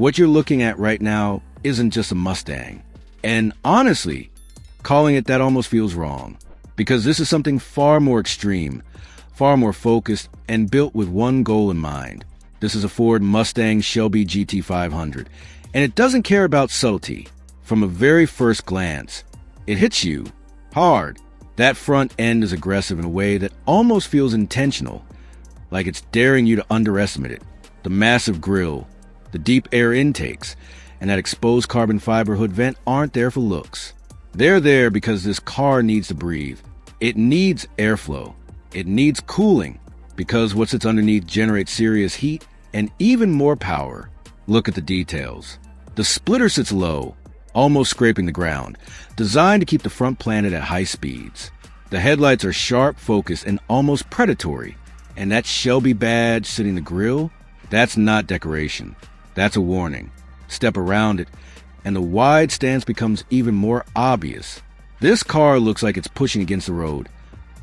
What you're looking at right now isn't just a Mustang. And honestly, calling it that almost feels wrong, because this is something far more extreme, far more focused, and built with one goal in mind. This is a Ford Mustang Shelby GT500, and it doesn't care about subtlety. From a very first glance, it hits you hard. That front end is aggressive in a way that almost feels intentional, like it's daring you to underestimate it. The massive grille, the deep air intakes, and that exposed carbon fiber hood vent aren't there for looks. They're there because this car needs to breathe. It needs airflow. It needs cooling, because what sits underneath generates serious heat and even more power. Look at the details. The splitter sits low, almost scraping the ground, designed to keep the front planted at high speeds. The headlights are sharp, focused, and almost predatory. And that Shelby badge sitting the grille, that's not decoration. That's a warning. Step around it, and the wide stance becomes even more obvious. This car looks like it's pushing against the road,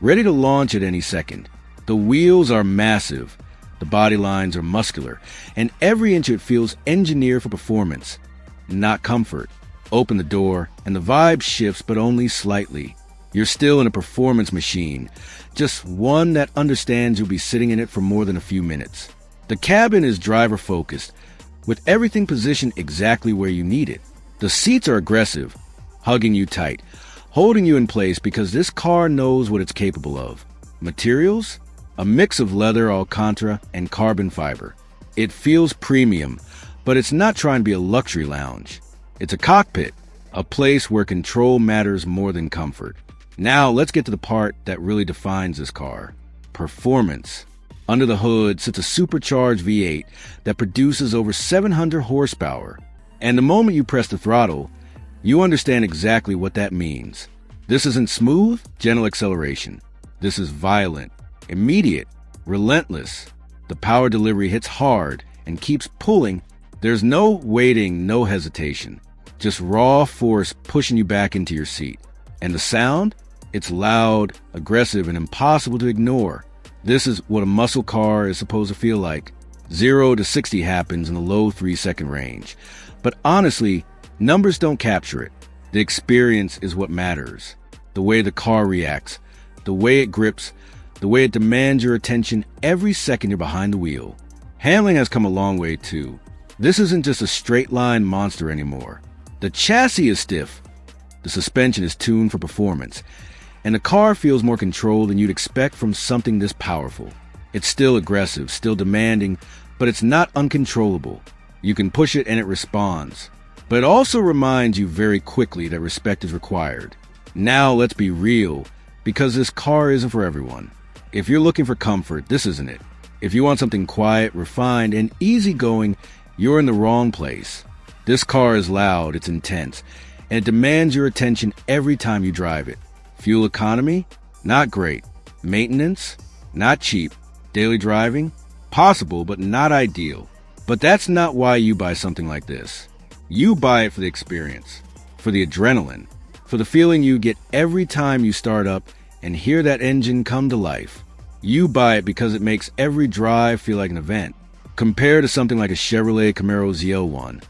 ready to launch at any second. The wheels are massive, the body lines are muscular, and every inch of it feels engineered for performance, not comfort. Open the door, and the vibe shifts, but only slightly. You're still in a performance machine, just one that understands you'll be sitting in it for more than a few minutes. The cabin is driver-focused, with everything positioned exactly where you need it. The seats are aggressive, hugging you tight, holding you in place because this car knows what it's capable of. Materials? A mix of leather, Alcantara, and carbon fiber. It feels premium, but it's not trying to be a luxury lounge. It's a cockpit, a place where control matters more than comfort. Now let's get to the part that really defines this car. Performance. Under the hood sits a supercharged V8 that produces over 700 horsepower. And the moment you press the throttle, you understand exactly what that means. This isn't smooth, gentle acceleration. This is violent, immediate, relentless. The power delivery hits hard and keeps pulling. There's no waiting, no hesitation. Just raw force pushing you back into your seat. And the sound? It's loud, aggressive, and impossible to ignore. This is what a muscle car is supposed to feel like. 0 to 60 happens in the low 3-second range. But honestly, numbers don't capture it. The experience is what matters. The way the car reacts, the way it grips, the way it demands your attention every second you're behind the wheel. Handling has come a long way too. This isn't just a straight-line monster anymore. The chassis is stiff. The suspension is tuned for performance. And the car feels more controlled than you'd expect from something this powerful. It's still aggressive, still demanding, but it's not uncontrollable. You can push it and it responds. But it also reminds you very quickly that respect is required. Now let's be real, because this car isn't for everyone. If you're looking for comfort, this isn't it. If you want something quiet, refined, and easygoing, you're in the wrong place. This car is loud, it's intense, and it demands your attention every time you drive it. Fuel economy? Not great. Maintenance? Not cheap. Daily driving? Possible, but not ideal. But that's not why you buy something like this. You buy it for the experience, for the adrenaline, for the feeling you get every time you start up and hear that engine come to life. You buy it because it makes every drive feel like an event. Compared to something like a Chevrolet Camaro ZL1,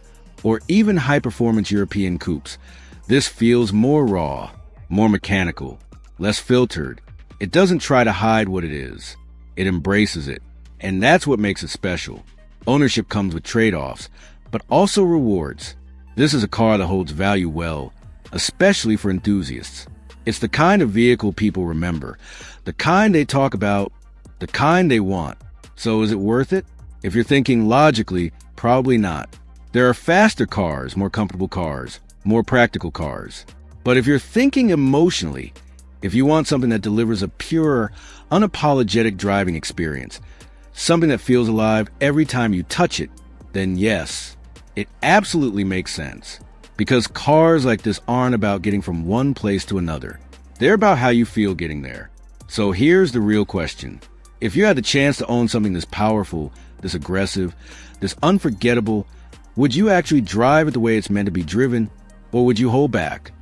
or even high-performance European coupes, this feels more raw, more mechanical, less filtered. It doesn't try to hide what it is. It embraces it. And that's what makes it special. Ownership comes with trade-offs, but also rewards. This is a car that holds value well, especially for enthusiasts. It's the kind of vehicle people remember, the kind they talk about, the kind they want. So is it worth it? If you're thinking logically, probably not. There are faster cars, more comfortable cars, more practical cars. But if you're thinking emotionally, if you want something that delivers a pure, unapologetic driving experience, something that feels alive every time you touch it, then yes, it absolutely makes sense. Because cars like this aren't about getting from one place to another. They're about how you feel getting there. So here's the real question. If you had the chance to own something this powerful, this aggressive, this unforgettable, would you actually drive it the way it's meant to be driven, or would you hold back?